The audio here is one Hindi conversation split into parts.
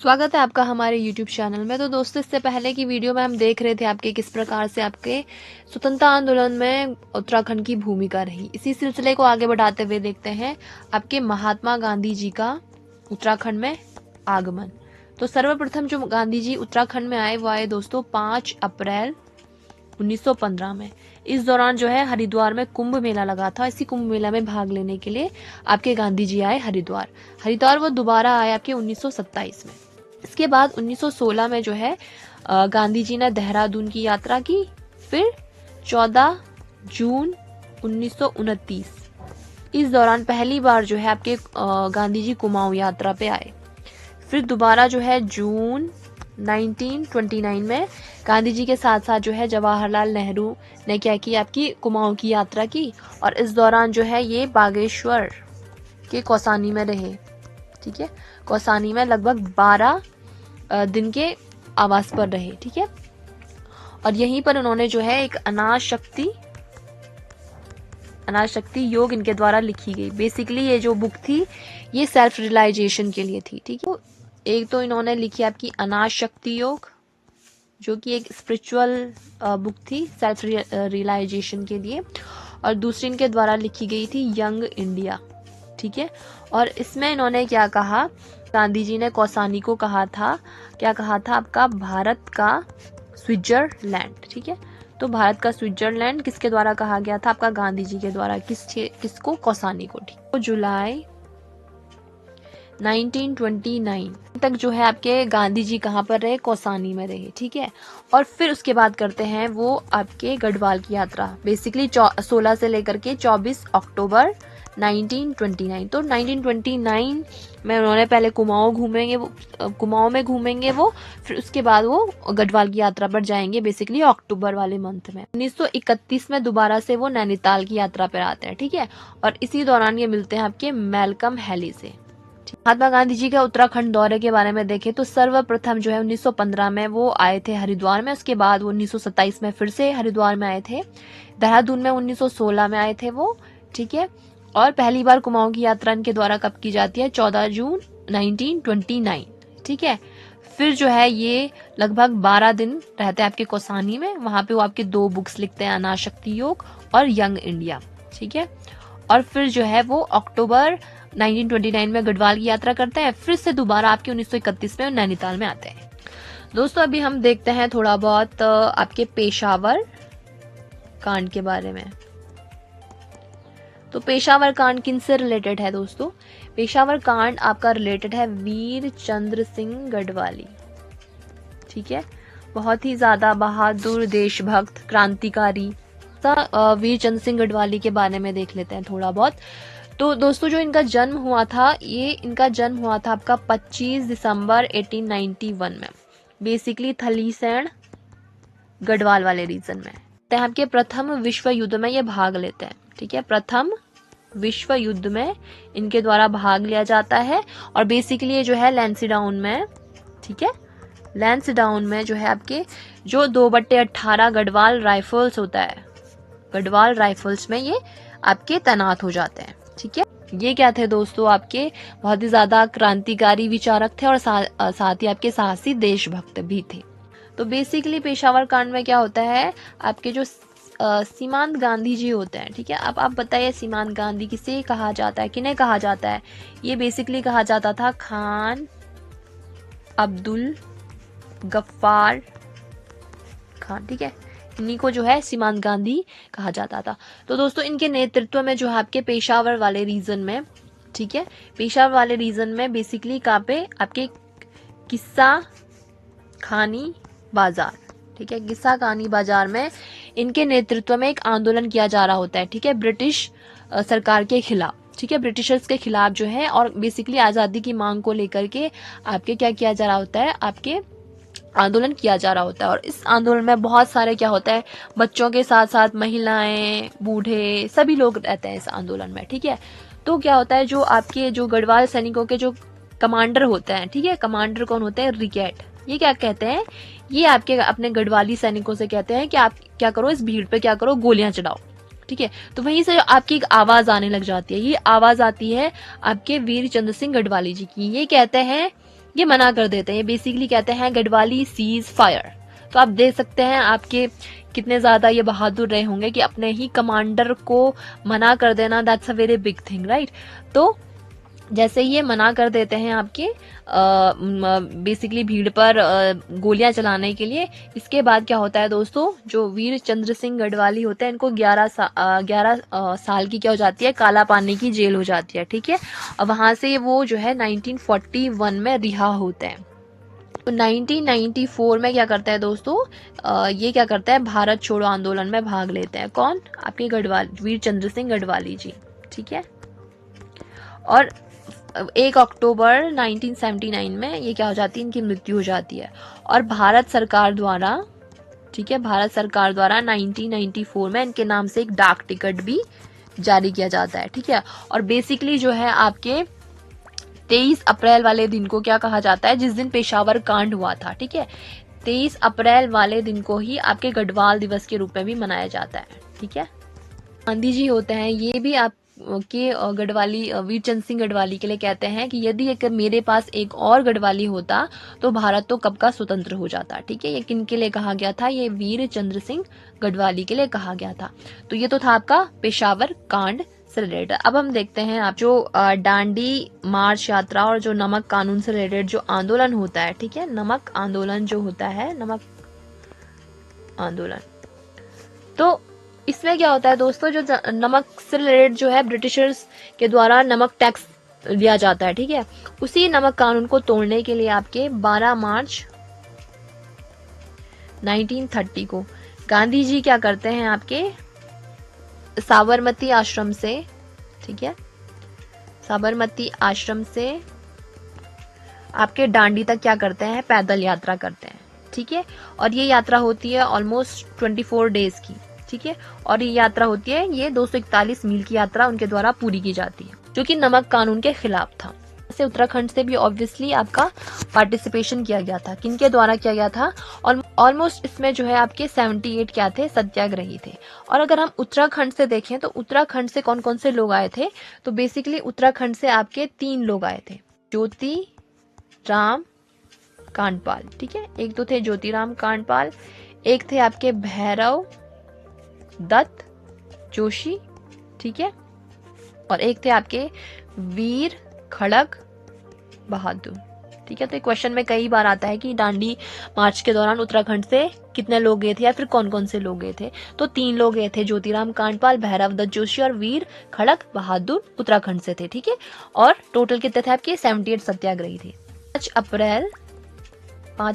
स्वागत है आपका हमारे YouTube चैनल में। तो दोस्तों, इससे पहले की वीडियो में हम देख रहे थे आपके किस प्रकार से आपके स्वतंत्रता आंदोलन में उत्तराखंड की भूमिका रही। इसी सिलसिले को आगे बढ़ाते हुए देखते हैं आपके महात्मा गांधी जी का उत्तराखंड में आगमन। तो सर्वप्रथम जो गांधी जी उत्तराखंड में आए वो आए दोस्तों 5 अप्रैल 1915 में। इस दौरान जो है हरिद्वार में कुंभ मेला लगा था। इसी कुंभ मेला में भाग लेने के लिए आपके गांधी जी आए हरिद्वार वो दोबारा आए आपके 1927 में। इसके बाद 1916 में जो है गांधी जी ने देहरादून की यात्रा की। फिर 14 जून 1929 इस दौरान पहली बार जो है आपके गांधी जी कुमाऊं यात्रा पे आए। फिर दोबारा जो है जून 1929 में गांधी जी के साथ साथ जो है जवाहरलाल नेहरू ने क्या की आपकी कुमाऊं की यात्रा की। और इस दौरान जो है ये बागेश्वर के कौसानी में रहे। ठीक है, कौसानी में लगभग 12 दिन के आवास पर रहे। ठीक है, और यहीं पर उन्होंने जो है एक अनाज शक्ति योग इनके द्वारा लिखी गई। बेसिकली ये जो बुक थी ये सेल्फ रियलाइजेशन के लिए थी। ठीक है, एक तो इन्होंने लिखी आपकी अनाज शक्ति योग जो कि एक स्पिरिचुअल बुक थी सेल्फ रियलाइजेशन के लिए, और दूसरी इनके द्वारा लिखी गई थी यंग इंडिया। ठीक है, और इसमें इन्होंने क्या कहा, गांधी जी ने कौसानी को कहा था, क्या कहा था आपका भारत का स्विट्जरलैंड। ठीक है, तो भारत का स्विट्जरलैंड किसके द्वारा कहा गया था, आपका गांधी जी के द्वारा। किसको, कौसानी को। ठीक, तो जुलाई 1929 तक जो है आपके गांधी जी कहाँ पर रहे, कौसानी में रहे। ठीक है, और फिर उसके बाद करते हैं वो आपके गढ़वाल की यात्रा। बेसिकली 16 से लेकर के 24 अक्टूबर 1929। तो 1929 में उन्होंने पहले कुमाऊं में घूमेंगे वो, फिर उसके बाद वो गढ़वाल की यात्रा पर जाएंगे बेसिकली अक्टूबर वाले मंथ में। 1931 में दोबारा से वो नैनीताल की यात्रा पर आते हैं। ठीक है, और इसी दौरान ये मिलते हैं आपके मैल्कम हैली से। महात्मा गांधी जी के उत्तराखंड दौरे के बारे में देखें तो सर्वप्रथम जो है 1915 में वो आए थे हरिद्वार में। उसके बाद वो 1927 में फिर से हरिद्वार में आए थे। देहरादून में 1916 में आए थे वो। ठीक है, और पहली बार कुमाऊं की यात्रा इनके द्वारा कब की जाती है, 14 जून 1929। ठीक है, फिर जो है ये लगभग 12 दिन रहते हैं आपके कौसानी में। वहां पे वो आपके 2 बुक्स लिखते हैं, अनाज शक्ति योग और यंग इंडिया। ठीक है, और फिर जो है वो अक्टूबर 1929 में गढ़वाल की यात्रा करते हैं। फिर से दोबारा आपके 1931 में नैनीताल में आते हैं। दोस्तों, अभी हम देखते हैं थोड़ा बहुत आपके पेशावर कांड के बारे में। तो पेशावर कांड किनसे रिलेटेड है दोस्तों, पेशावर कांड आपका रिलेटेड है वीर चंद्र सिंह गढ़वाली। ठीक है, बहुत ही ज्यादा बहादुर देशभक्त क्रांतिकारी वीर चंद्र सिंह गढ़वाली के बारे में देख लेते हैं थोड़ा बहुत। तो दोस्तों, जो इनका जन्म हुआ था आपका 25 दिसंबर 1891 में, बेसिकली थलीसैंण गढ़वाल वाले रीजन में। आपके प्रथम विश्व युद्ध में ये भाग लेते हैं। ठीक है, प्रथम विश्व युद्ध में इनके द्वारा भाग लिया जाता है। और बेसिकली ये जो है लैंसीडाउन में, ठीक है, लैंसीडाउन में जो है आपके जो 2/18 गढ़वाल राइफल्स होता है, गढ़वाल राइफल्स में ये आपके तैनात हो जाते हैं। ठीक है, ये क्या थे दोस्तों, आपके बहुत ही ज्यादा क्रांतिकारी विचारक थे और साथ ही आपके साहसी देशभक्त भी थे। तो बेसिकली पेशावर कांड में क्या होता है, आपके जो सीमांत गांधी जी होते हैं। ठीक है, अब आप बताइए सीमांत गांधी किसे कहा जाता है, किन्हें कहा जाता है। ये बेसिकली कहा जाता था खान अब्दुल गफ्फार खान। ठीक है, इन्हीं को जो है सीमांत गांधी कहा जाता था। तो दोस्तों, इनके नेतृत्व में जो है आपके पेशावर वाले रीजन में, ठीक है, पेशावर वाले रीजन में बेसिकली कहाँ पे आपके किस्सा खानी बाजार, ठीक है, किस्सा खानी बाजार में इनके नेतृत्व में एक आंदोलन किया जा रहा होता है। ठीक है, ब्रिटिश सरकार के खिलाफ। ठीक है, ब्रिटिशर्स के खिलाफ जो है, और बेसिकली आजादी की मांग को लेकर के आपके क्या किया जा रहा होता है, आपके आंदोलन किया जा रहा होता है। और इस आंदोलन में बहुत सारे क्या होता है, बच्चों के साथ साथ महिलाएं, बूढ़े, सभी लोग रहते हैं इस आंदोलन में। ठीक है, तो क्या होता है, जो आपके जो गढ़वाल सैनिकों के जो कमांडर होते हैं, ठीक है, कमांडर कौन होते हैं, रिकेट, ये क्या कहते हैं, ये आपके अपने गढ़वाली सैनिकों से कहते हैं कि आप क्या करो, इस भीड़ पे क्या करो, गोलियां चलाओ। ठीक है, तो वहीं से आपकी एक आवाज आने लग जाती है। ये आवाज आती है आपके वीर चंद्र सिंह गढ़वाली जी की। ये कहते हैं ये मना कर देते हैं। ये बेसिकली कहते हैं गढ़वाली सीज फायर। तो आप देख सकते हैं आपके कितने ज्यादा ये बहादुर रहे होंगे कि अपने ही कमांडर को मना कर देना, that's a very big thing, right. तो जैसे ये मना कर देते हैं आपके बेसिकली भीड़ पर गोलियां चलाने के लिए, इसके बाद क्या होता है दोस्तों, जो वीर चंद्र सिंह गढ़वाली होते हैं इनको 11 साल की क्या हो जाती है, काला पानी की जेल हो जाती है, ठीक है। और वहां से वो जो है 1941 में रिहा होते हैं। तो 1994 में क्या करता है दोस्तों, ये क्या करता है, भारत छोड़ो आंदोलन में भाग लेते हैं। कौन? आपके गढ़वाली वीर चंद्र सिंह गढ़वाली जी, ठीक है। और 1 अक्टूबर 1979 में ये क्या हो जाती है, इनकी मृत्यु हो जाती है। और भारत सरकार द्वारा, ठीक है, भारत सरकार द्वारा 1994 में इनके नाम से एक डाक टिकट भी जारी किया जाता है, ठीक है। और बेसिकली जो है आपके 23 अप्रैल वाले दिन को क्या कहा जाता है, जिस दिन पेशावर कांड हुआ था, ठीक है, 23 अप्रैल वाले दिन को ही आपके गढ़वाल दिवस के रूप में भी मनाया जाता है, ठीक है। गांधी जी होते हैं, ये भी आप के गढ़वाली वीर चंद्र सिंह गढ़वाली के लिए कहते हैं कि यदि एक मेरे पास एक और गढ़वाली होता तो भारत तो कब का स्वतंत्र हो जाता, ठीक है। ये किन के लिए कहा गया था, ये वीर चंद्र सिंह गढ़वाली के लिए कहा गया था। तो ये तो था आपका पेशावर कांड से रिलेटेड। अब हम देखते हैं आप जो डांडी मार्च यात्रा और जो नमक कानून से रिलेटेड जो आंदोलन होता है, ठीक है, नमक आंदोलन जो होता है, नमक आंदोलन, तो इसमें क्या होता है दोस्तों, जो नमक से रिलेटेड जो है ब्रिटिशर्स के द्वारा नमक टैक्स लिया जाता है, ठीक है, उसी नमक कानून को तोड़ने के लिए आपके 12 मार्च 1930 को गांधी जी क्या करते हैं, आपके साबरमती आश्रम से, ठीक है, साबरमती आश्रम से आपके डांडी तक क्या करते हैं, पैदल यात्रा करते हैं, ठीक है। और ये यात्रा होती है ऑलमोस्ट 24 डेज की, ठीक है। और ये यात्रा होती है, ये 241 मील की यात्रा उनके द्वारा पूरी की जाती है, जो कि नमक कानून के खिलाफ था। जैसे उत्तराखंड से भी ऑब्वियसली आपका पार्टिसिपेशन किया गया था, किनके द्वारा किया गया था, और ऑलमोस्ट इसमें जो है आपके 78 क्या थे, सत्याग्रही थे। और अगर हम उत्तराखंड से देखें तो उत्तराखंड से कौन कौन से लोग आए थे, तो बेसिकली उत्तराखंड से आपके 3 लोग आए थे, ज्योति राम कांडपाल, ठीक है, एक तो थे ज्योतिराम कांडपाल, एक थे आपके भैरव दत्त जोशी, ठीक है, और एक थे आपके वीर खड़ग बहादुर, ठीक है। तो क्वेश्चन में कई बार आता है कि डांडी मार्च के दौरान उत्तराखंड से कितने लोग गए थे या फिर कौन कौन से लोग गए थे, तो 3 लोग गए थे, ज्योतिराम कांडपाल, भैरव दत्त जोशी और वीर खड़ग बहादुर उत्तराखंड से थे, ठीक है। और टोटल कितने थे आपके, 78 सत्याग्रही थे। 5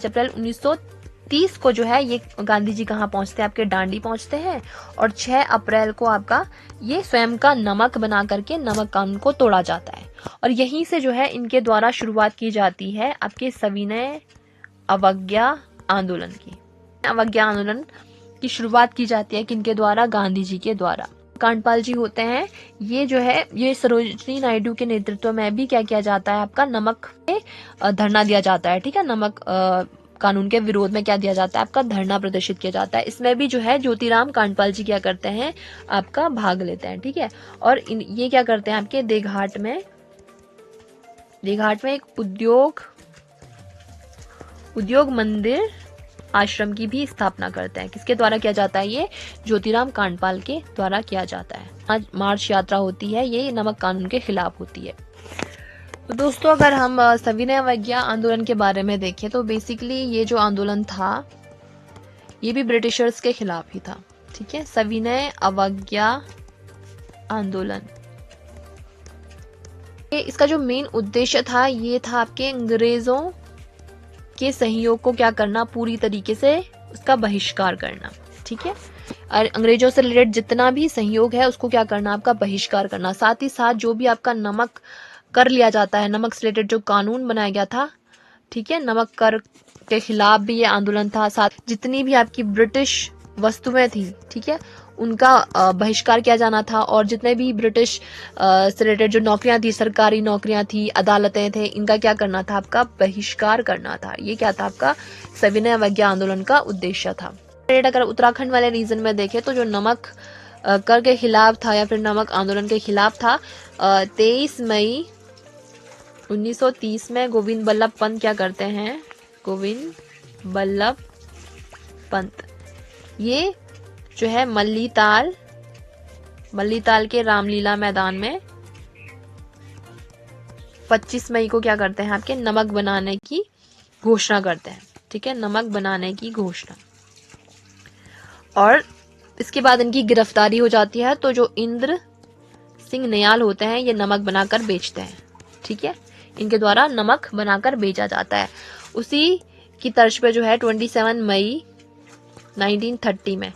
अप्रैल 1930 को जो है ये गांधी जी कहाँ पहुंचते हैं, आपके डांडी पहुंचते हैं। और 6 अप्रैल को आपका ये स्वयं का नमक बना करके नमक कानून को तोड़ा जाता है। और यहीं से जो है इनके द्वारा शुरुआत की जाती है आपके सविनय अवज्ञा आंदोलन की। अवज्ञा आंदोलन की शुरुआत की जाती है किनके द्वारा, गांधी जी के द्वारा। कांडपाल जी होते हैं, ये जो है ये सरोजिनी नायडू के नेतृत्व में भी क्या किया जाता है, आपका नमक पे धरना दिया जाता है, ठीक है, नमक कानून के विरोध में क्या दिया जाता है, आपका धरना प्रदर्शित किया जाता है। इसमें भी जो है ज्योतिराम कांडपाल जी क्या करते हैं, आपका भाग लेते हैं, ठीक है। और ये क्या करते हैं, आपके देघाट में एक उद्योग मंदिर आश्रम की भी स्थापना करते हैं। किसके द्वारा किया जाता है, ये ज्योतिराम कांडपाल के द्वारा किया जाता है। आज मार्च यात्रा होती है, ये नमक कानून के खिलाफ होती है। तो दोस्तों अगर हम सविनय अवज्ञा आंदोलन के बारे में देखें तो बेसिकली ये जो आंदोलन था ये भी ब्रिटिशर्स के खिलाफ ही था, ठीक है। सविनय अवज्ञा आंदोलन, इसका जो मेन उद्देश्य था ये था आपके अंग्रेजों के सहयोग को क्या करना, पूरी तरीके से उसका बहिष्कार करना, ठीक है। और अंग्रेजों से रिलेटेड जितना भी सहयोग है उसको क्या करना, आपका बहिष्कार करना। साथ ही साथ जो भी आपका नमक कर लिया जाता है, नमक से रिलेटेड जो कानून बनाया गया था, ठीक है, नमक कर के खिलाफ भी ये आंदोलन था। साथ जितनी भी आपकी ब्रिटिश वस्तुएं थी, ठीक है, उनका बहिष्कार किया जाना था। और जितने भी ब्रिटिश से रिलेटेड जो नौकरियां थी, सरकारी नौकरियां थी, अदालतें थे, इनका क्या करना था, आपका बहिष्कार करना था। ये क्या था, आपका सविनय अवज्ञा आंदोलन का उद्देश्य था। अगर उत्तराखंड वाले रीजन में देखें तो जो नमक कर के खिलाफ था या फिर नमक आंदोलन के खिलाफ था, 23 मई 1930 में गोविंद बल्लभ पंत क्या करते हैं? गोविंद बल्लभ पंत ये जो है मल्लीताल के रामलीला मैदान में 25 मई को क्या करते हैं? आपके नमक बनाने की घोषणा करते हैं। ठीक है, नमक बनाने की घोषणा। और इसके बाद इनकी गिरफ्तारी हो जाती है। तो जो इंद्र सिंह नयाल होते हैं ये नमक बनाकर बेचते हैं। ठीक है, इनके द्वारा नमक बनाकर बेचा जाता है। उसी की तर्ज पे जो है 27 मई 1930 में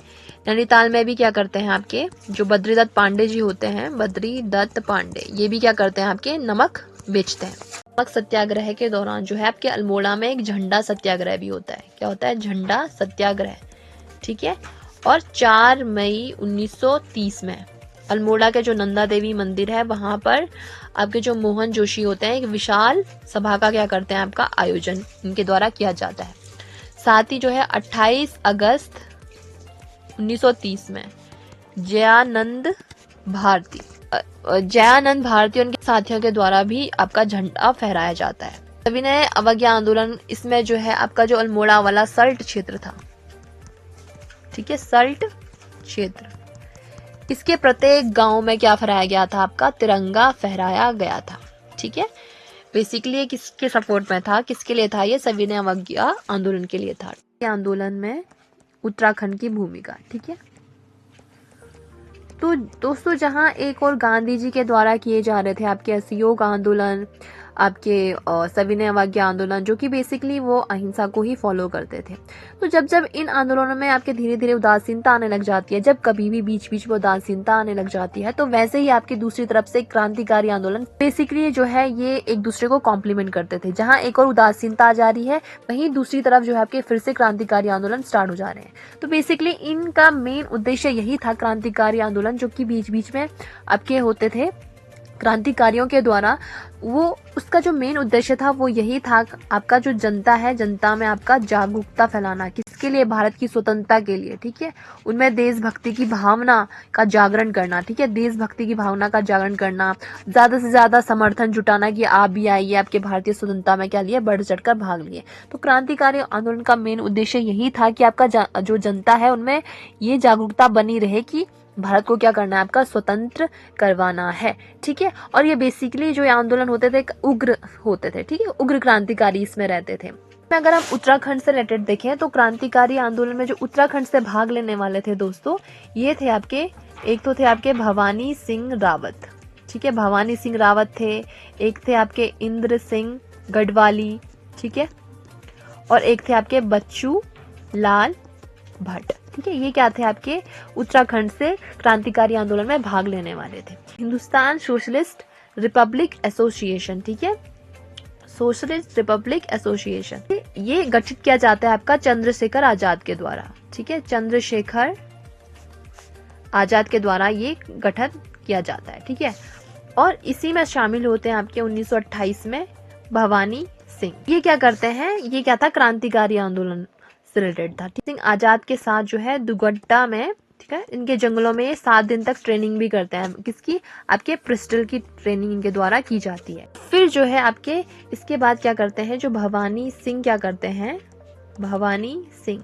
नैनीताल में भी क्या करते हैं? आपके जो बद्रीदत्त पांडे जी होते हैं, बद्रीदत्त पांडे, ये भी क्या करते हैं? आपके नमक बेचते हैं। नमक सत्याग्रह के दौरान जो है आपके अल्मोड़ा में एक झंडा सत्याग्रह भी होता है। क्या होता है? झंडा सत्याग्रह। ठीक है, और 4 मई 1930 में अल्मोड़ा के जो नंदा देवी मंदिर है वहां पर आपके जो मोहन जोशी होते हैं एक विशाल सभा का क्या करते हैं? आपका आयोजन इनके द्वारा किया जाता है। साथ ही जो है 28 अगस्त 1930 में जयानंद भारती और उनके साथियों के द्वारा भी आपका झंडा फहराया जाता है। सविनय अवज्ञा आंदोलन, इसमें जो है आपका जो अल्मोड़ा वाला सल्ट क्षेत्र था, ठीक है, सल्ट क्षेत्र, इसके प्रत्येक गांव में क्या फहराया गया था? आपका तिरंगा फहराया गया था। ठीक है, बेसिकली ये किसके सपोर्ट में था? किसके लिए था? ये सविनय अवज्ञा आंदोलन के लिए था। ये आंदोलन में उत्तराखंड की भूमिका। ठीक है, तो दोस्तों जहां एक और गांधी जी के द्वारा किए जा रहे थे आपके असहयोग आंदोलन, आपके सविनय अवज्ञा आंदोलन, जो कि बेसिकली वो अहिंसा को ही फॉलो करते थे। तो जब जब इन आंदोलनों में आपके धीरे धीरे उदासीनता आने लग जाती है, जब कभी भी बीच बीच में उदासीनता आने लग जाती है, तो वैसे ही आपकी दूसरी तरफ से क्रांतिकारी आंदोलन बेसिकली जो है ये एक दूसरे को कॉम्प्लीमेंट करते थे। जहाँ एक और उदासीनता आ जा रही है, वहीं दूसरी तरफ जो है आपके फिर से क्रांतिकारी आंदोलन स्टार्ट हो जा रहे हैं। तो बेसिकली इनका मेन उद्देश्य यही था, क्रांतिकारी आंदोलन जो कि बीच बीच में आपके होते थे क्रांतिकारियों के द्वारा, वो उसका जो मेन उद्देश्य था वो यही था, आपका जो जनता है, जनता में आपका जागरूकता फैलाना। किसके लिए? भारत की स्वतंत्रता के लिए। ठीक है, उनमें देशभक्ति की भावना का जागरण करना। ठीक है, देशभक्ति की भावना का जागरण करना, ज्यादा से ज्यादा समर्थन जुटाना कि आप भी आइए, आपके भारतीय स्वतंत्रता में क्या लिए? बढ़ चढ़कर भाग लिए। तो क्रांतिकारी आंदोलन का मेन उद्देश्य यही था कि आपका जो जनता है उनमें ये जागरूकता बनी रहे कि भारत को क्या करना है? आपका स्वतंत्र करवाना है। ठीक है, और ये बेसिकली जो आंदोलन होते थे उग्र होते थे। ठीक है, उग्र क्रांतिकारी इसमें रहते थे। अगर हम उत्तराखंड से रिलेटेड देखें तो क्रांतिकारी आंदोलन में जो उत्तराखंड से भाग लेने वाले थे दोस्तों, ये थे आपके, एक तो थे आपके भवानी सिंह रावत। ठीक है, भवानी सिंह रावत थे, एक थे आपके इंद्र सिंह गढ़वाली। ठीक है, और एक थे आपके बच्चू लाल भट्ट। ठीक है, ये क्या थे? आपके उत्तराखंड से क्रांतिकारी आंदोलन में भाग लेने वाले थे। हिंदुस्तान सोशलिस्ट रिपब्लिक एसोसिएशन, ठीक है, सोशलिस्ट रिपब्लिक एसोसिएशन, ये गठित किया जाता है आपका चंद्रशेखर आजाद के द्वारा। ठीक है, चंद्रशेखर आजाद के द्वारा ये गठन किया जाता है। ठीक है, और इसी में शामिल होते हैं आपके 1928 में भवानी सिंह। ये क्या करते हैं? ये क्या था? क्रांतिकारी आंदोलन से रिलेटेड था। सिंह आजाद के साथ जो है दुगट्टा में, ठीक है, इनके जंगलों में ये 7 दिन तक ट्रेनिंग भी करते हैं। किसकी? आपके पिस्टल की ट्रेनिंग इनके द्वारा की जाती है। फिर जो है आपके इसके बाद क्या करते हैं? जो भवानी सिंह क्या करते हैं? भवानी सिंह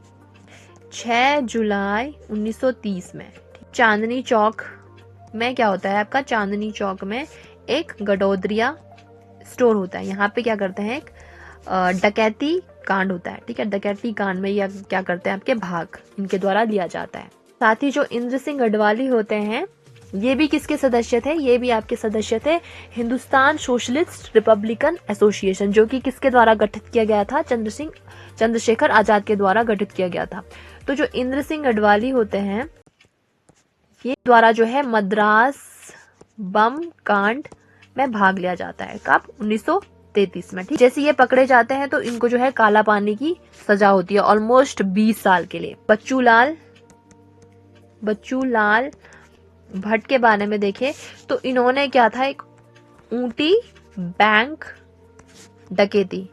6 जुलाई 1930 में चांदनी चौक में क्या होता है? आपका चांदनी चौक में एक गडोदरिया स्टोर होता है। यहाँ पे क्या करते हैं? एक डकैती कांड होता है। ठीक है, डकैती कांड में ये क्या करते हैं? आपके भाग इनके द्वारा लिया जाता है। साथ ही जो इंद्र सिंह गढ़वाली होते हैं, ये भी किसके सदस्य थे? ये भी आपके सदस्य थे हिंदुस्तान सोशलिस्ट रिपब्लिकन एसोसिएशन, जो कि किसके द्वारा गठित किया गया था? चंद्रशेखर आजाद के द्वारा गठित किया गया था। तो जो इंद्र सिंह गढ़वाली होते हैं, ये द्वारा जो है मद्रास बम कांड में भाग लिया जाता है। कब? 1933 में। ठीक, जैसे ये पकड़े जाते हैं तो इनको जो है काला पानी की सजा होती है ऑलमोस्ट 20 साल के लिए। बच्चू लाल भट्ट के बारे में देखें तो इन्होंने क्या था? एक ऊटी बैंक डकैती,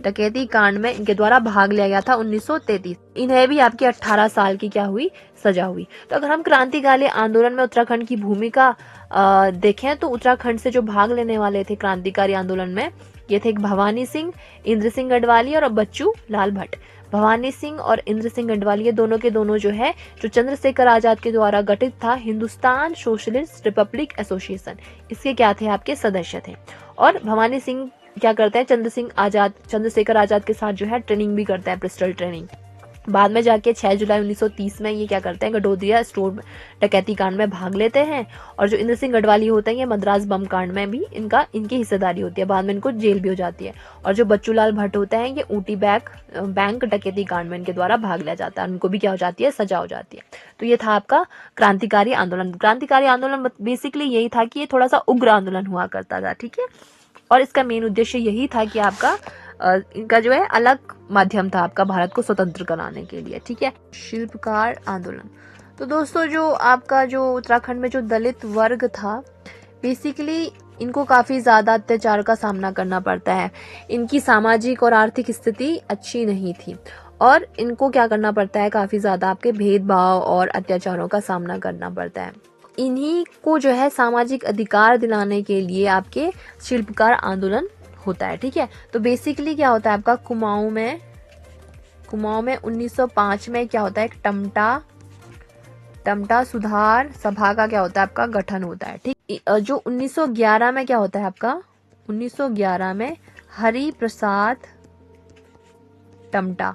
डकैती कांड में इनके द्वारा भाग लिया गया था 1933। इन्हें भी आपके 18 साल की क्या हुई, सजा हुई। तो अगर हम क्रांतिकाली आंदोलन में उत्तराखंड की भूमिका देखें तो उत्तराखंड से जो भाग लेने वाले थे क्रांतिकारी आंदोलन में, ये थे भवानी सिंह, इंद्र सिंह गढ़वाली और बच्चू लाल भट्ट। भवानी सिंह और इंद्र सिंह गढ़वाली ये दोनों के दोनों जो है, जो चंद्रशेखर आजाद के द्वारा गठित था हिंदुस्तान सोशलिस्ट रिपब्लिक एसोसिएशन, इसके क्या थे, आपके सदस्य थे। और भवानी सिंह क्या करते हैं, चंद्रशेखर आजाद के साथ जो है ट्रेनिंग भी करते हैं, पिस्टल ट्रेनिंग। बाद में जाके 6 जुलाई 1930 में ये क्या करते हैं, गडोदिया स्टोर डकैती कांड में भाग लेते हैं। और जो इंद्र सिंह गढ़वाली होते हैं, ये मद्रास बम कांड में भी इनकी हिस्सेदारी होती है, बाद में इनको जेल भी हो जाती है। और जो बच्चू लाल भट्ट होते हैं, ये ऊटी बैंक डकैती कांड में इनके द्वारा भाग लिया जाता है, उनको भी क्या हो जाती है, सजा हो जाती है। तो ये था आपका क्रांतिकारी आंदोलन। क्रांतिकारी आंदोलन बेसिकली यही था कि ये थोड़ा सा उग्र आंदोलन हुआ करता था, ठीक है। और इसका मेन उद्देश्य यही था कि आपका इनका जो है अलग माध्यम था आपका भारत को स्वतंत्र कराने के लिए, ठीक है। शिल्पकार आंदोलन, तो दोस्तों जो आपका जो उत्तराखंड में जो दलित वर्ग था, बेसिकली इनको काफी ज्यादा अत्याचार का सामना करना पड़ता है। इनकी सामाजिक और आर्थिक स्थिति अच्छी नहीं थी और इनको क्या करना पड़ता है, काफी ज्यादा आपके भेदभाव और अत्याचारों का सामना करना पड़ता है। इन्हीं को जो है सामाजिक अधिकार दिलाने के लिए आपके शिल्पकार आंदोलन होता है, ठीक है। तो बेसिकली क्या होता है आपका कुमाऊं में 1905 में क्या होता है, एक टमटा सुधार सभा का क्या होता है, आपका गठन होता है, ठीक। जो 1911 में क्या होता है आपका, 1911 में हरि प्रसाद टमटा,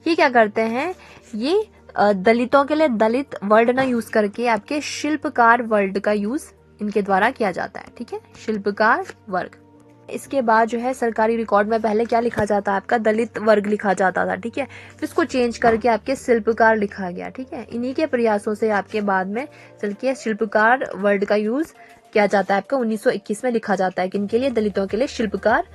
ये क्या करते हैं, ये दलितों के लिए दलित वर्ड ना यूज करके आपके शिल्पकार वर्ड का यूज इनके द्वारा किया जाता है, ठीक है, शिल्पकार वर्ग। इसके बाद जो है सरकारी रिकॉर्ड में पहले क्या लिखा जाता है, आपका दलित वर्ग लिखा जाता था, ठीक है। फिर इसको चेंज करके आपके शिल्पकार लिखा गया, ठीक है। इन्हीं के प्रयासों से आपके बाद में चल के शिल्पकार वर्ड का यूज किया जाता है, आपका 1921 में लिखा जाता है कि इनके लिए, दलितों के लिए शिल्पकार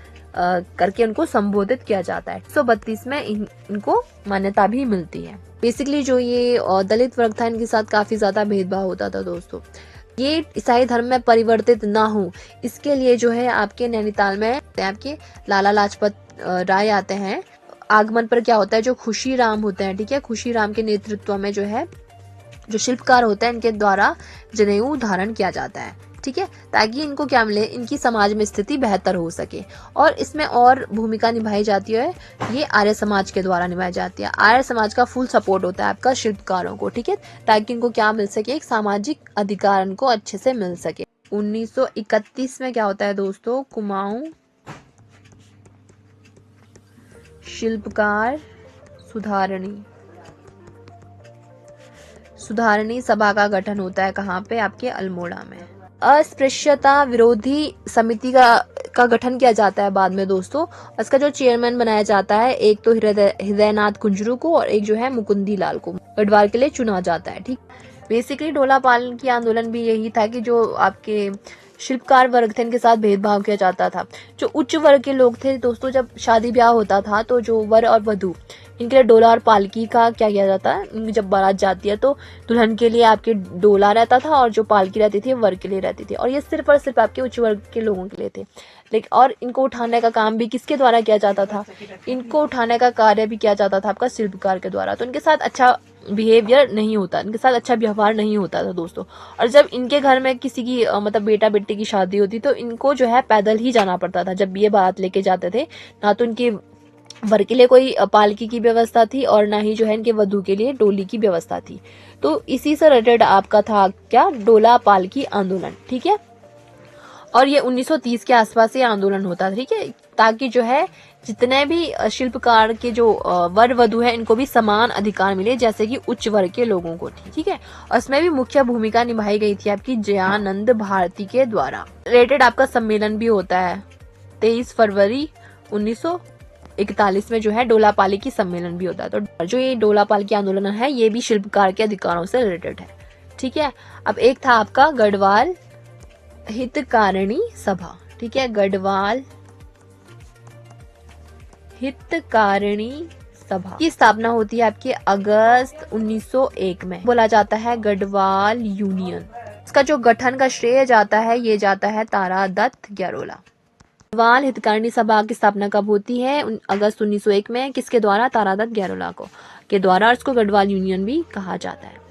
करके उनको संबोधित किया जाता है। 1932 में इनको मान्यता भी मिलती है। बेसिकली जो ये दलित वर्ग था, इनके साथ काफी ज्यादा भेदभाव होता था दोस्तों। ये ईसाई धर्म में परिवर्तित ना हो, इसके लिए जो है आपके नैनीताल में आपके लाला लाजपत राय आते हैं। आगमन पर क्या होता है, जो खुशी राम होते हैं, ठीक है, खुशी राम के नेतृत्व में जो है, जो शिल्पकार होते हैं, इनके द्वारा जनेऊ धारण किया जाता है, ठीक है, ताकि इनको क्या मिले, इनकी समाज में स्थिति बेहतर हो सके। और इसमें और भूमिका निभाई जाती है, ये आर्य समाज के द्वारा निभाई जाती है। आर्य समाज का फुल सपोर्ट होता है आपका शिल्पकारों को, ठीक है, ताकि इनको क्या मिल सके, एक सामाजिक अधिकार इनको अच्छे से मिल सके। 1931 में क्या होता है दोस्तों, कुमाऊं शिल्पकार सुधारणी सभा का गठन होता है, कहाँ पे, आपके अल्मोड़ा में। अस्पृश्यता विरोधी समिति का गठन किया जाता है बाद में दोस्तों। इसका जो चेयरमैन बनाया जाता है, एक तो हृदयनाथ कुंजरू को और एक जो है मुकुंदी लाल को गढ़वाल के लिए चुना जाता है, ठीक। बेसिकली डोला पालन की आंदोलन भी यही था कि जो आपके शिल्पकार वर्ग थे, इनके साथ भेदभाव किया जाता था। जो उच्च वर्ग के लोग थे दोस्तों, जब शादी ब्याह होता था तो जो वर और वधू, इनके लिए डोला और पालकी का क्या किया जाता है, जब बारात जाती है तो दुल्हन के लिए आपके डोला रहता था और जो पालकी रहती थी वर के लिए रहती थी। और ये सिर्फ और सिर्फ आपके उच्च वर्ग के लोगों के लिए थे। लेकिन और इनको उठाने का काम भी किसके द्वारा किया जाता था, इनको उठाने का कार्य भी किया जाता था आपका शिल्पकार के द्वारा। तो इनके साथ अच्छा बिहेवियर नहीं होता, इनके साथ अच्छा व्यवहार नहीं होता था दोस्तों। और जब इनके घर में किसी की मतलब बेटा बेटी की शादी होती तो इनको जो है पैदल ही जाना पड़ता था जब ये बारात लेके जाते थे। ना तो इनके वर के लिए कोई पालकी की व्यवस्था थी और ना ही जो है इनके वधू के लिए डोली की व्यवस्था थी। तो इसी से रिलेटेड आपका था क्या, डोला पालकी आंदोलन, ठीक है। और ये 1930 के आसपास ये आंदोलन होता था, ठीक है, ताकि जो है जितने भी शिल्पकार के जो वर वधु है, इनको भी समान अधिकार मिले जैसे कि उच्च वर्ग के लोगों को, ठीक है। और इसमें भी मुख्य भूमिका निभाई गई थी आपकी जयानंद भारती के द्वारा। रिलेटेड आपका सम्मेलन भी होता है 23 फरवरी 1941 में जो है डोला पालकी सम्मेलन भी होता है। तो जो ये डोला पालकी आंदोलन है, ये भी शिल्पकार के अधिकारों से रिलेटेड है, ठीक है। अब एक था आपका गढ़वाल हितकारिणी सभा, ठीक है, गढ़वाल हितकारिणी सभा की स्थापना होती है आपके अगस्त 1901 में। बोला जाता है गढ़वाल यूनियन। इसका जो गठन का श्रेय जाता है, ये जाता है तारा दत्त ग्यारोला। गढ़वाल हितकारिणी सभा की स्थापना कब होती है? अगस्त 1901 में। किसके द्वारा? तारादत्त गैरोला के द्वारा। इसको गढ़वाल यूनियन भी कहा जाता है।